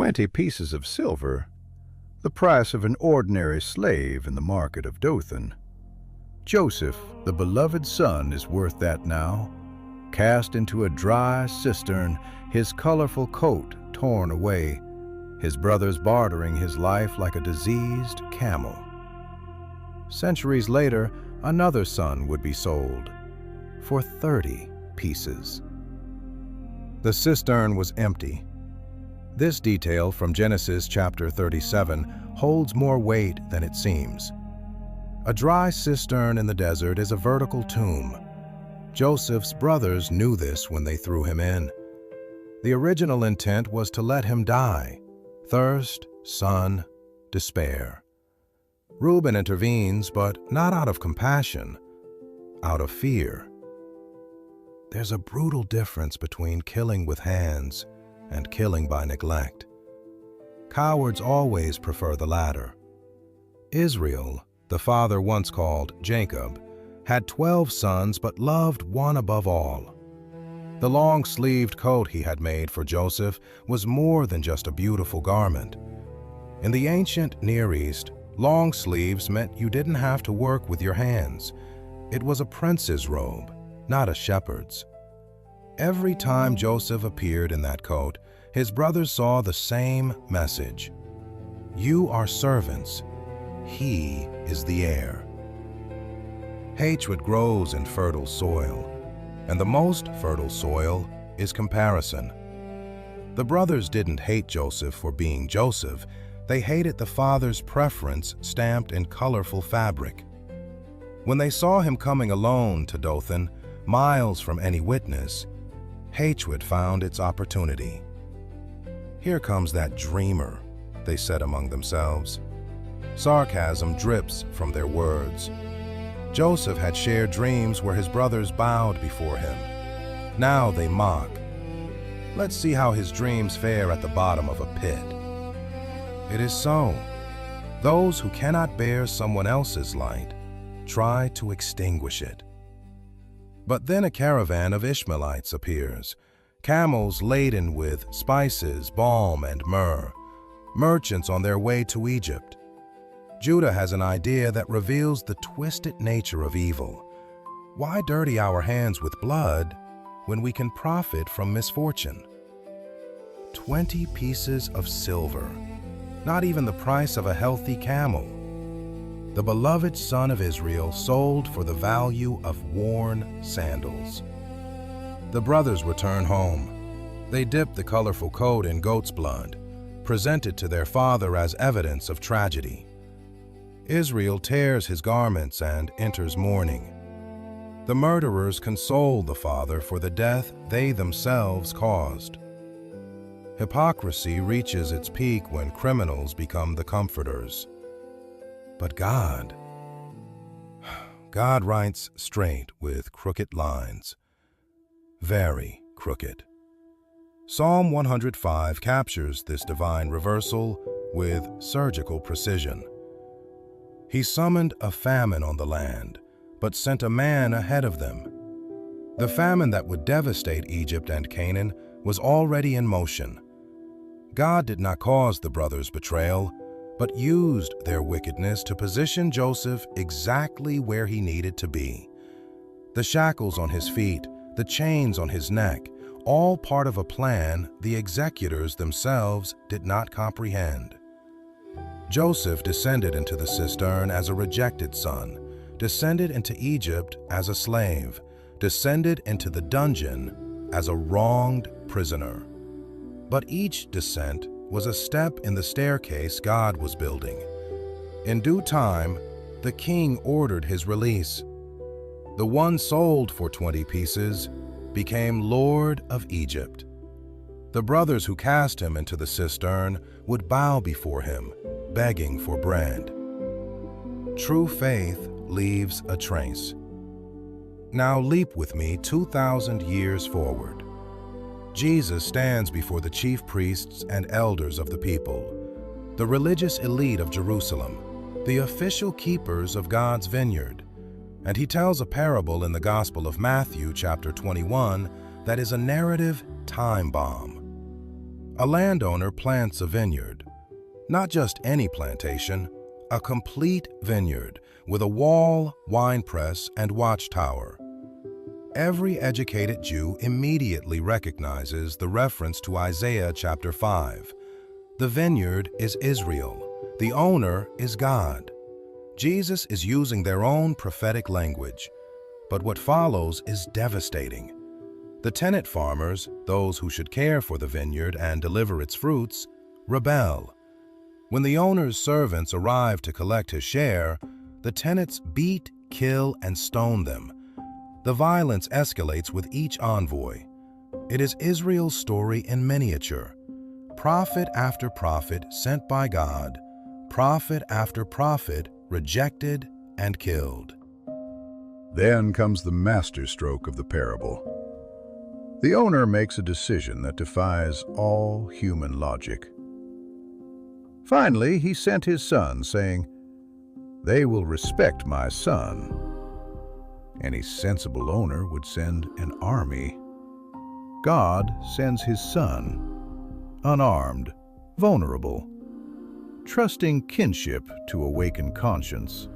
20 pieces of silver, the price of an ordinary slave in the market of Dothan. Joseph, the beloved son, is worth that now. Cast into a dry cistern, his colorful coat torn away, his brothers bartering his life like a diseased camel. Centuries later, another son would be sold for 30 pieces. The cistern was empty. This detail from Genesis chapter 37 holds more weight than it seems. A dry cistern in the desert is a vertical tomb. Joseph's brothers knew this when they threw him in. The original intent was to let him die. Thirst, sun, despair. Reuben intervenes, but not out of compassion, out of fear. There's a brutal difference between killing with hands and killing by neglect. Cowards always prefer the latter. Israel, the father once called Jacob, had 12 sons but loved one above all. The long-sleeved coat he had made for Joseph was more than just a beautiful garment. In the ancient Near East, long sleeves meant you didn't have to work with your hands. It was a prince's robe, not a shepherd's. Every time Joseph appeared in that coat, his brothers saw the same message. You are servants. He is the heir. Hatred grows in fertile soil, and the most fertile soil is comparison. The brothers didn't hate Joseph for being Joseph. They hated the father's preference stamped in colorful fabric. When they saw him coming alone to Dothan, miles from any witness, hatred found its opportunity. Here comes that dreamer, they said among themselves. Sarcasm drips from their words. Joseph had shared dreams where his brothers bowed before him. Now they mock. Let's see how his dreams fare at the bottom of a pit. It is so. Those who cannot bear someone else's light try to extinguish it. But then a caravan of Ishmaelites appears, camels laden with spices, balm, and myrrh, merchants on their way to Egypt. Judah has an idea that reveals the twisted nature of evil. Why dirty our hands with blood when we can profit from misfortune? 20 pieces of silver, not even the price of a healthy camel. The beloved son of Israel sold for the value of worn sandals. The brothers return home. They dip the colorful coat in goat's blood, present it to their father as evidence of tragedy. Israel tears his garments and enters mourning. The murderers console the father for the death they themselves caused. Hypocrisy reaches its peak when criminals become the comforters. But God writes straight with crooked lines, very crooked. Psalm 105 captures this divine reversal with surgical precision. He summoned a famine on the land, but sent a man ahead of them. The famine that would devastate Egypt and Canaan was already in motion. God did not cause the brothers' betrayal, but used their wickedness to position Joseph exactly where he needed to be. The shackles on his feet, the chains on his neck, all part of a plan the executors themselves did not comprehend. Joseph descended into the cistern as a rejected son, descended into Egypt as a slave, descended into the dungeon as a wronged prisoner. But each descent was a step in the staircase God was building. In due time, the king ordered his release. The one sold for 20 pieces became Lord of Egypt. The brothers who cast him into the cistern would bow before him, begging for bread. True faith leaves a trace. Now leap with me 2,000 years forward. Jesus stands before the chief priests and elders of the people, the religious elite of Jerusalem, the official keepers of God's vineyard, and he tells a parable in the Gospel of Matthew chapter 21 that is a narrative time bomb. A landowner plants a vineyard. Not just any plantation, a complete vineyard with a wall, winepress, and watchtower. Every educated Jew immediately recognizes the reference to Isaiah chapter 5. The vineyard is Israel. The owner is God. Jesus is using their own prophetic language. But what follows is devastating. The tenant farmers, those who should care for the vineyard and deliver its fruits, rebel. When the owner's servants arrive to collect his share, the tenants beat, kill, and stone them. The violence escalates with each envoy. It is Israel's story in miniature. Prophet after prophet sent by God, prophet after prophet rejected and killed. Then comes the masterstroke of the parable. The owner makes a decision that defies all human logic. Finally, he sent his son, saying, "They will respect my son." Any sensible owner would send an army. God sends his son, unarmed, vulnerable, trusting kinship to awaken conscience.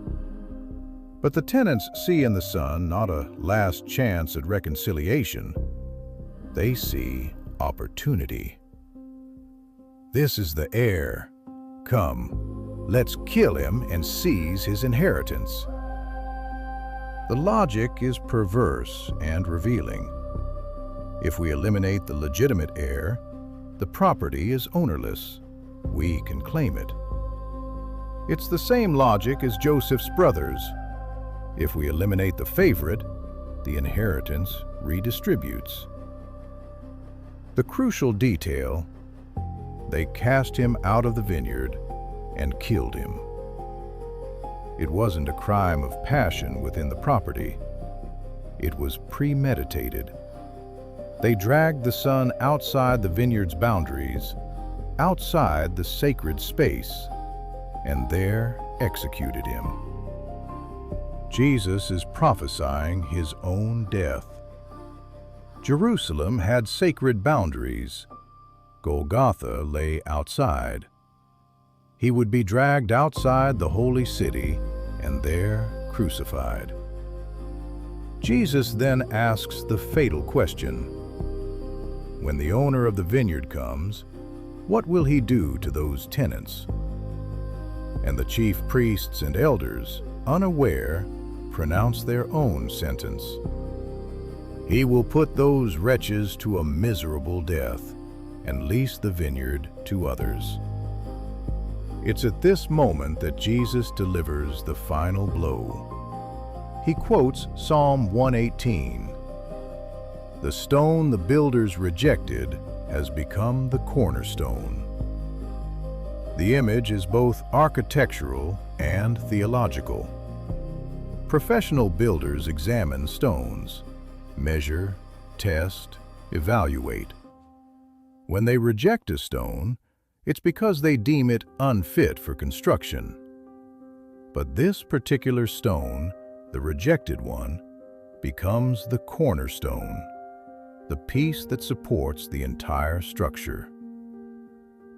But the tenants see in the son not a last chance at reconciliation. They see opportunity. This is the heir. Come, let's kill him and seize his inheritance. The logic is perverse and revealing. If we eliminate the legitimate heir, the property is ownerless. We can claim it. It's the same logic as Joseph's brothers. If we eliminate the favorite, the inheritance redistributes. The crucial detail: they cast him out of the vineyard and killed him. It wasn't a crime of passion within the property. It was premeditated. They dragged the son outside the vineyard's boundaries, outside the sacred space, and there executed him. Jesus is prophesying his own death. Jerusalem had sacred boundaries. Golgotha lay outside. He would be dragged outside the holy city and there crucified. Jesus then asks the fatal question. When the owner of the vineyard comes, what will he do to those tenants? And the chief priests and elders, unaware, pronounce their own sentence. He will put those wretches to a miserable death and lease the vineyard to others. It's at this moment that Jesus delivers the final blow. He quotes Psalm 118. The stone the builders rejected has become the cornerstone. The image is both architectural and theological. Professional builders examine stones, measure, test, evaluate. When they reject a stone, it's because they deem it unfit for construction. But this particular stone, the rejected one, becomes the cornerstone, the piece that supports the entire structure.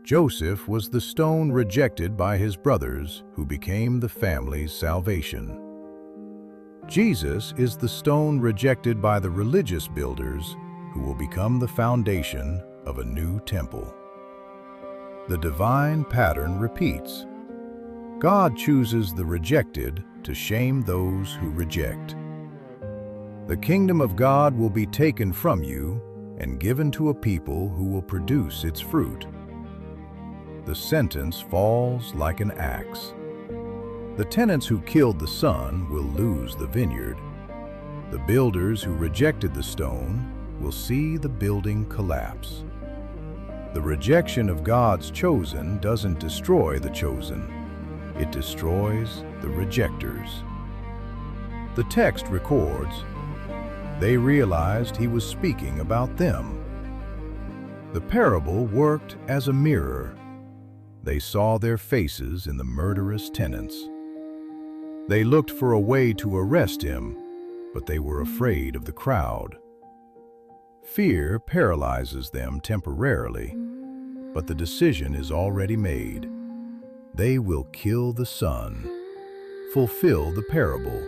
Joseph was the stone rejected by his brothers, who became the family's salvation. Jesus is the stone rejected by the religious builders, who will become the foundation of a new temple. The divine pattern repeats. God chooses the rejected to shame those who reject. The kingdom of God will be taken from you and given to a people who will produce its fruit. The sentence falls like an axe. The tenants who killed the son will lose the vineyard. The builders who rejected the stone will see the building collapse. The rejection of God's chosen doesn't destroy the chosen. It destroys the rejectors. The text records, they realized he was speaking about them. The parable worked as a mirror. They saw their faces in the murderous tenants. They looked for a way to arrest him, but they were afraid of the crowd. Fear paralyzes them temporarily. but the decision is already made. They will kill the Son, fulfill the parable,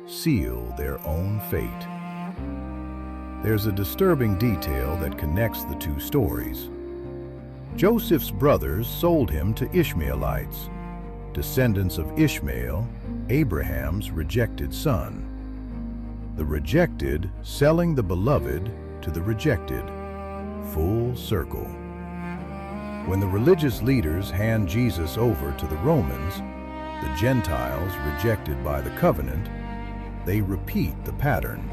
seal their own fate. There's a disturbing detail that connects the two stories. Joseph's brothers sold him to Ishmaelites, descendants of Ishmael, Abraham's rejected son. The rejected selling the beloved to the rejected. Full circle. When the religious leaders hand Jesus over to the Romans, the Gentiles rejected by the covenant, they repeat the pattern.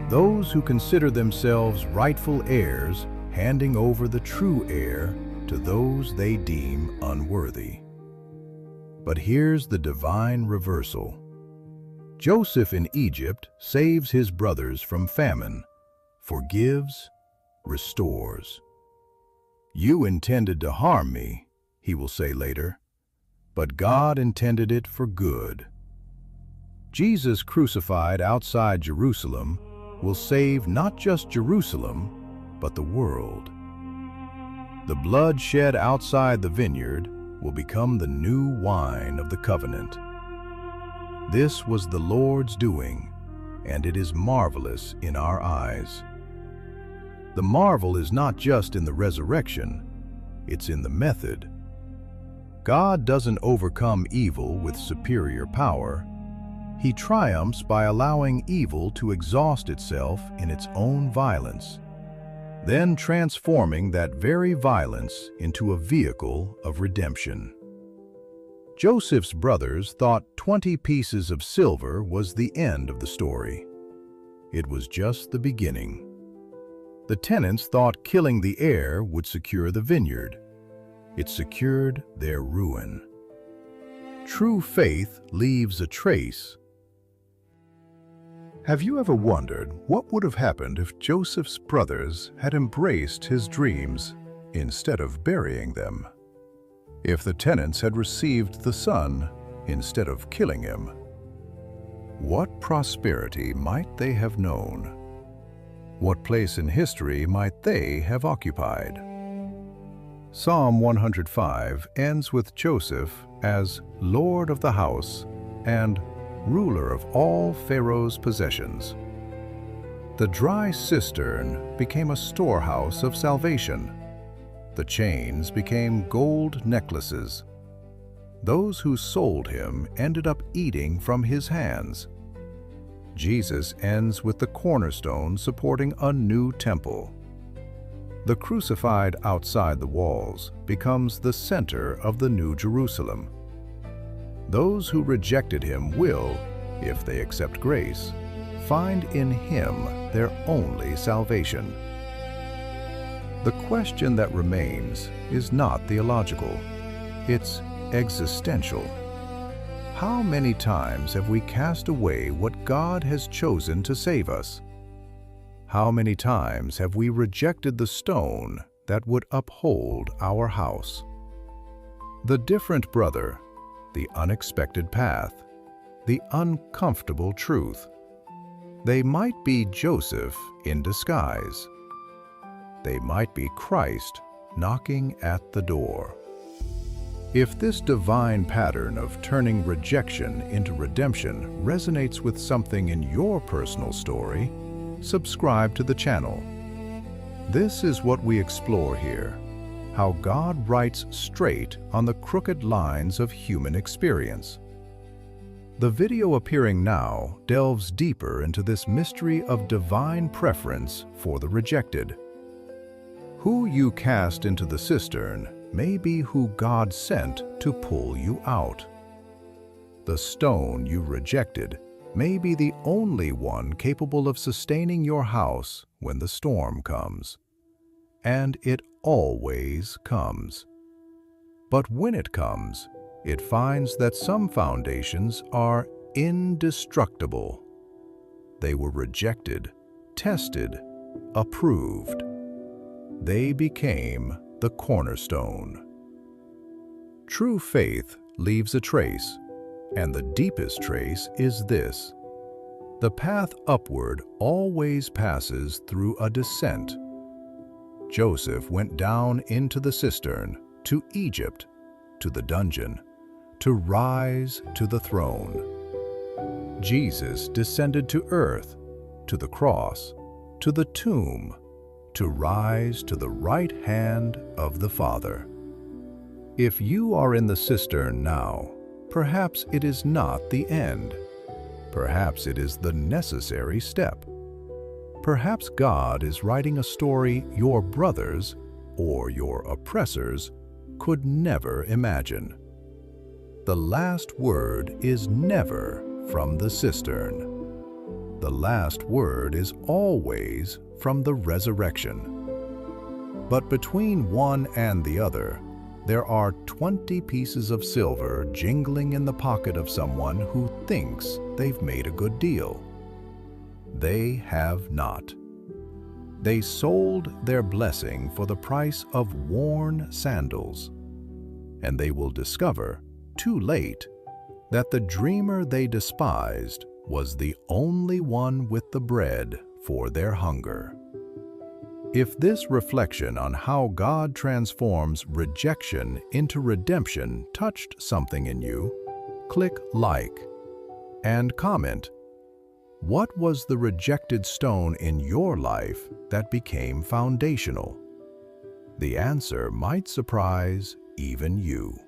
Those who consider themselves rightful heirs handing over the true heir to those they deem unworthy. But here's the divine reversal. Joseph in Egypt saves his brothers from famine, forgives, restores. You intended to harm me, he will say later, but God intended it for good. Jesus crucified outside Jerusalem will save not just Jerusalem, but the world. The blood shed outside the vineyard will become the new wine of the covenant. This was the Lord's doing, and it is marvelous in our eyes. The marvel is not just in the resurrection, it's in the method. God doesn't overcome evil with superior power. He triumphs by allowing evil to exhaust itself in its own violence, then transforming that very violence into a vehicle of redemption. Joseph's brothers thought 20 pieces of silver was the end of the story. It was just the beginning. The tenants thought killing the heir would secure the vineyard. It secured their ruin. True faith leaves a trace. Have you ever wondered what would have happened if Joseph's brothers had embraced his dreams instead of burying them? If the tenants had received the son instead of killing him? What prosperity might they have known? What place in history might they have occupied? Psalm 105 ends with Joseph as Lord of the house and ruler of all Pharaoh's possessions. The dry cistern became a storehouse of salvation. The chains became gold necklaces. Those who sold him ended up eating from his hands. Jesus ends with the cornerstone supporting a new temple. The crucified outside the walls becomes the center of the New Jerusalem. Those who rejected him will, if they accept grace, find in him their only salvation. The question that remains is not theological, it's existential. How many times have we cast away what God has chosen to save us? How many times have we rejected the stone that would uphold our house? The different brother, the unexpected path, the uncomfortable truth. They might be Joseph in disguise. They might be Christ knocking at the door. If this divine pattern of turning rejection into redemption resonates with something in your personal story, subscribe to the channel. This is what we explore here, how God writes straight on the crooked lines of human experience. The video appearing now delves deeper into this mystery of divine preference for the rejected. Who you cast into the cistern may be who God sent to pull you out. The stone you rejected may be the only one capable of sustaining your house when the storm comes. And it always comes. But when it comes, it finds that some foundations are indestructible. They were rejected, tested, approved. They became the cornerstone. True faith leaves a trace, and the deepest trace is this: the path upward always passes through a descent. Joseph went down into the cistern, to Egypt, to the dungeon, to rise to the throne. Jesus descended to earth, to the cross, to the tomb, to rise to the right hand of the Father. If you are in the cistern now, perhaps it is not the end. Perhaps it is the necessary step. Perhaps God is writing a story your brothers or your oppressors could never imagine. The last word is never from the cistern. The last word is always from the resurrection. But between one and the other, there are 20 pieces of silver jingling in the pocket of someone who thinks they've made a good deal. They have not. They sold their blessing for the price of worn sandals, and they will discover, too late, that the dreamer they despised was the only one with the bread for their hunger. If this reflection on how God transforms rejection into redemption touched something in you, click like and comment, what was the rejected stone in your life that became foundational? The answer might surprise even you.